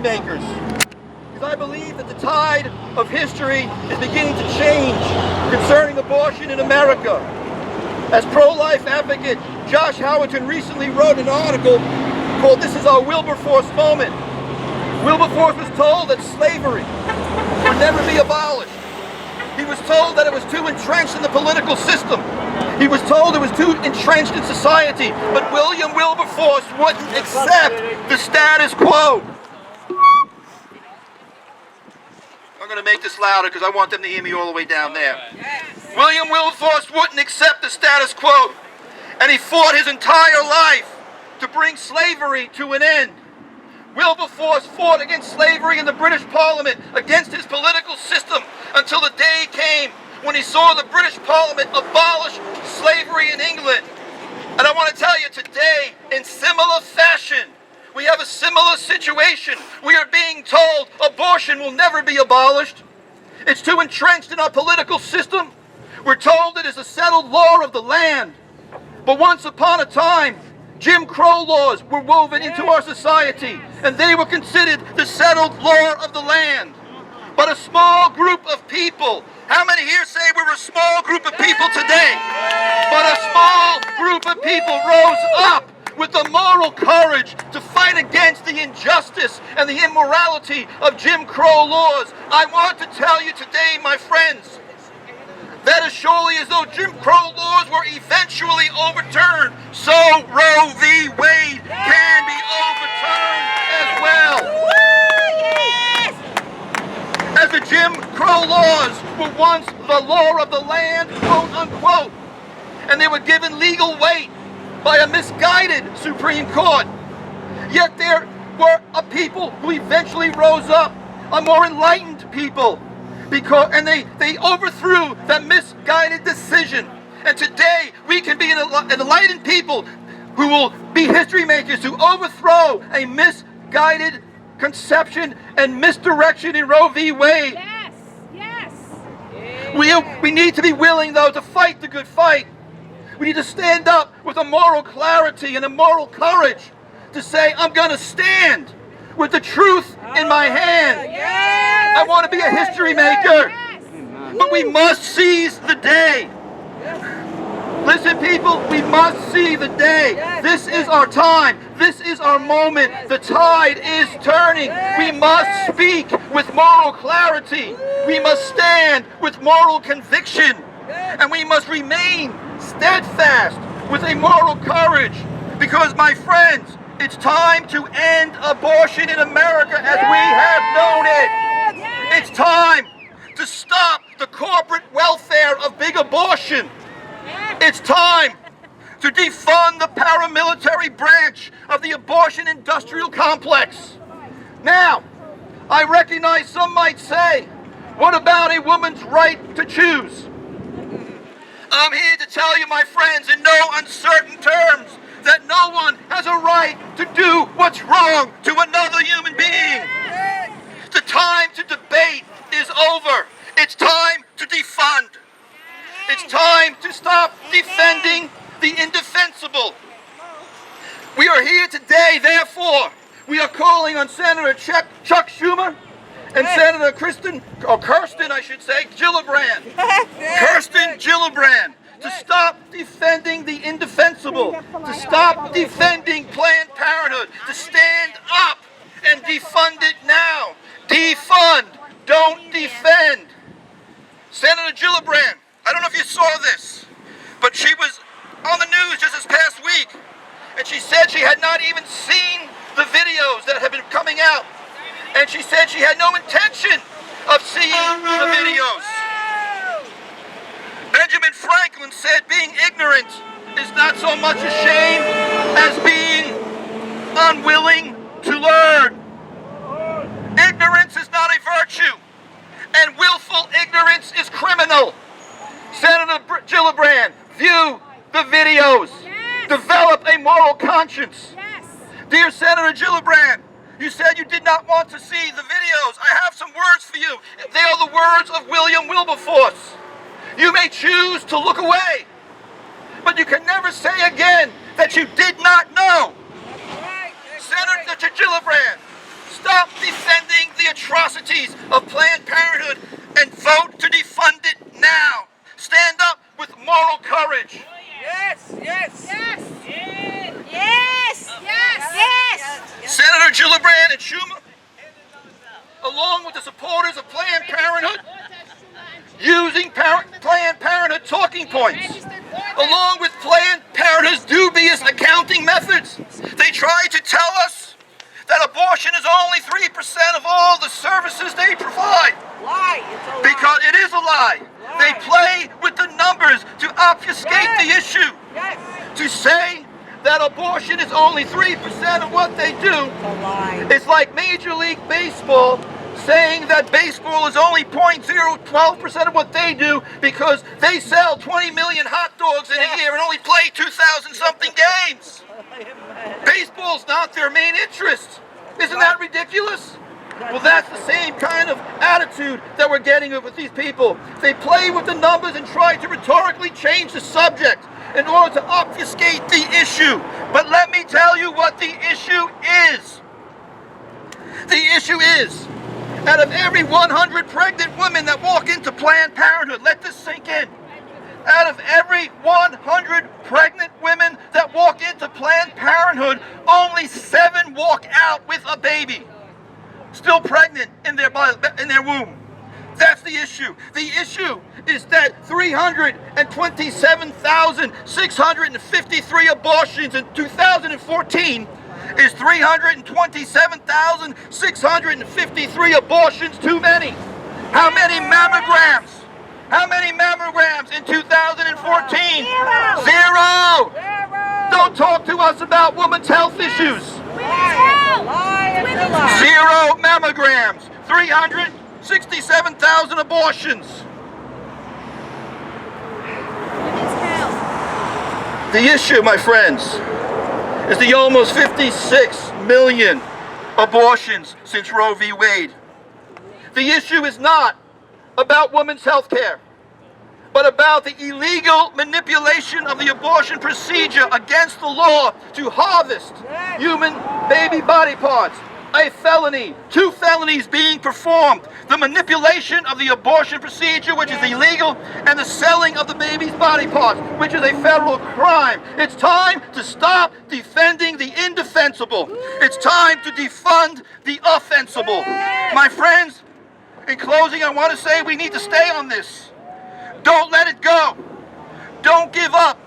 makers. Because I believe that the tide of history is beginning to change concerning abortion in America. As pro-life advocate Josh Howerton recently wrote an article called "This is Our Wilberforce Moment." Wilberforce was told that slavery would never be abolished. He was told that it was too entrenched in the political system. He was told it was too entrenched in society. But William Wilberforce wouldn't accept the status quo. I'm going to make this louder because I want them to hear me all the way down there. William Wilberforce wouldn't accept the status quo. And he fought his entire life to bring slavery to an end. Wilberforce fought against slavery in the British Parliament, against his political system, until the day came when he saw the British Parliament abolish slavery in England. And I want to tell you today, in similar fashion, we have a similar situation. We are being told abortion will never be abolished. It's too entrenched in our political system. We're told it is a settled law of the land. But once upon a time, Jim Crow laws were woven into our society, and they were considered the settled law of the land. But a small group of people, how many here say we're a small group of people today? But a small group of people rose up with the moral courage to fight against the injustice and the immorality of Jim Crow laws. I want to tell you today, my friends, that as surely as though Jim Crow laws were eventually overturned, so Roe v. Wade can be overturned as well. As the Jim Crow laws were once the law of the land, quote unquote, and they were given legal weight by a misguided Supreme Court. Yet there were a people who eventually rose up, a more enlightened people, and they overthrew that misguided decision. And today we can be an enlightened people who will be history makers, who overthrow a misguided conception and misdirection in Roe v. Wade. Yes, yes. We need to be willing, though, to fight the good fight. We need to stand up with a moral clarity and a moral courage to say, I'm going to stand with the truth in my hand. Yes, I want to be a history maker. yes. But we must seize the day. Listen, people, we must see the day. This is our time. This is our moment. The tide is turning. We must speak with moral clarity. We must stand with moral conviction. And we must remain steadfast with a moral courage. Because, my friends, it's time to end abortion in America as we have known it. It's time to stop the corporate welfare of big abortion. It's time to defund the paramilitary branch of the abortion industrial complex. Now, I recognize some might say, what about a woman's right to choose? I'm here to tell you, my friends, in no uncertain terms, that no one has a right to do what's wrong to another human being. The time to debate is over. It's time to defund. It's time to stop defending the indefensible. We are here today, therefore, we are calling on Senator Chuck Schumer and Senator Kirsten Gillibrand. Kirsten Gillibrand, to stop defending the indefensible, to stop defending Planned Parenthood, to stand up and defund it now. Defund, don't defend. Senator Gillibrand, I don't know if you saw this, but she was on the news just this past week, and she said she had not even seen the videos that have been coming out, and she said she had no intention of seeing the videos. Benjamin Franklin said being ignorant is not so much a shame as being unwilling to learn. Ignorance is not a virtue, and willful ignorance is criminal. Senator Gillibrand, view the videos. Yes. Develop a moral conscience. Yes. Dear Senator Gillibrand, you said you did not want to see the videos. I have some words for you. They are the words of William Wilberforce. You may choose to look away, but you can never say again that you did not know. Senator Gillibrand, Stop defending the atrocities of Planned Parenthood and vote to defund it now. Stand up with moral courage. Yes. Yes. Yes. Yes. Yes. Yes. Senator Gillibrand and Schumer, along with the supporters of Planned Parenthood, using Planned Parenthood talking points, along with Planned Parenthood's dubious accounting methods. They try to tell us that abortion is only 3% of all the services they provide. Lie. It's a lie. Because it is a lie. They play with the numbers to obfuscate the issue. Yes. To say that abortion is only 3% of what they do, It's a lie. it's like Major League Baseball saying that baseball is only 0.012% of what they do because they sell 20 million hot dogs in a year and only play 2,000 something games. Baseball's not their main interest. Isn't that ridiculous? Well, that's the same kind of attitude that we're getting with these people. They play with the numbers and try to rhetorically change the subject in order to obfuscate the issue. But let me tell you what the issue is. The issue is, out of every 100 pregnant women that walk into Planned Parenthood, let this sink in. Out of every 100 pregnant women that walk into Planned Parenthood, only 7 walk out with a baby, still pregnant in their womb. That's the issue. The issue is that 327,653 abortions in 2014 is 327,653 abortions too many. How many mammograms? How many mammograms in 2014? Zero. Don't talk to us about women's health issues. Zero mammograms. 367,000 abortions. The issue, my friends, is the almost 56 million abortions since Roe v. Wade. The issue is not about women's health care, but about the illegal manipulation of the abortion procedure against the law to harvest human baby body parts. A felony, 2 felonies being performed. The manipulation of the abortion procedure, which is illegal, and the selling of the baby's body parts, which is a federal crime. It's time to stop defending the indefensible. It's time to defund the offensible. My friends, in closing, I want to say we need to stay on this. Don't let it go. Don't give up.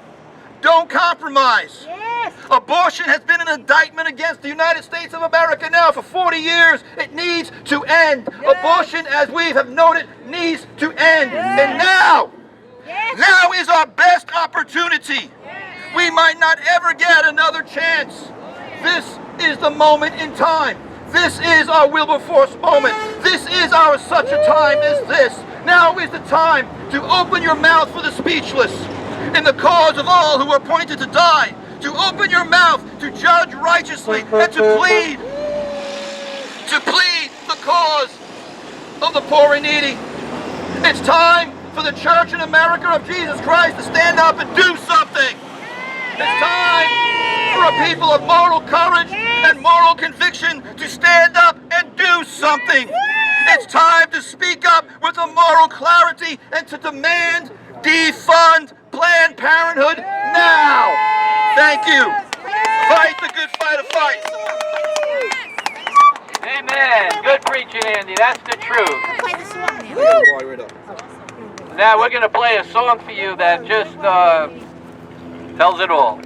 Don't compromise. Abortion has been an indictment against the United States of America now for 40 years. It needs to end. Abortion, as we have noted, needs to end. And now is our best opportunity. We might not ever get another chance. This is the moment in time. This is our Wilberforce moment. This is our such a time as this. Now is the time to open your mouth for the speechless in the cause of all who are appointed to die, to open your mouth to judge righteously and to plead the cause of the poor and needy. It's time for the Church in America of Jesus Christ to stand up and do something. It's time for a people of moral courage and moral conviction to stand up and do something. It's time to speak up with a moral clarity and to demand defund Planned Parenthood now. Thank you. Fight the good fight of fights. Amen. Good preaching, Andy. That's the truth. Now we're going to play a song for you that just tells it all.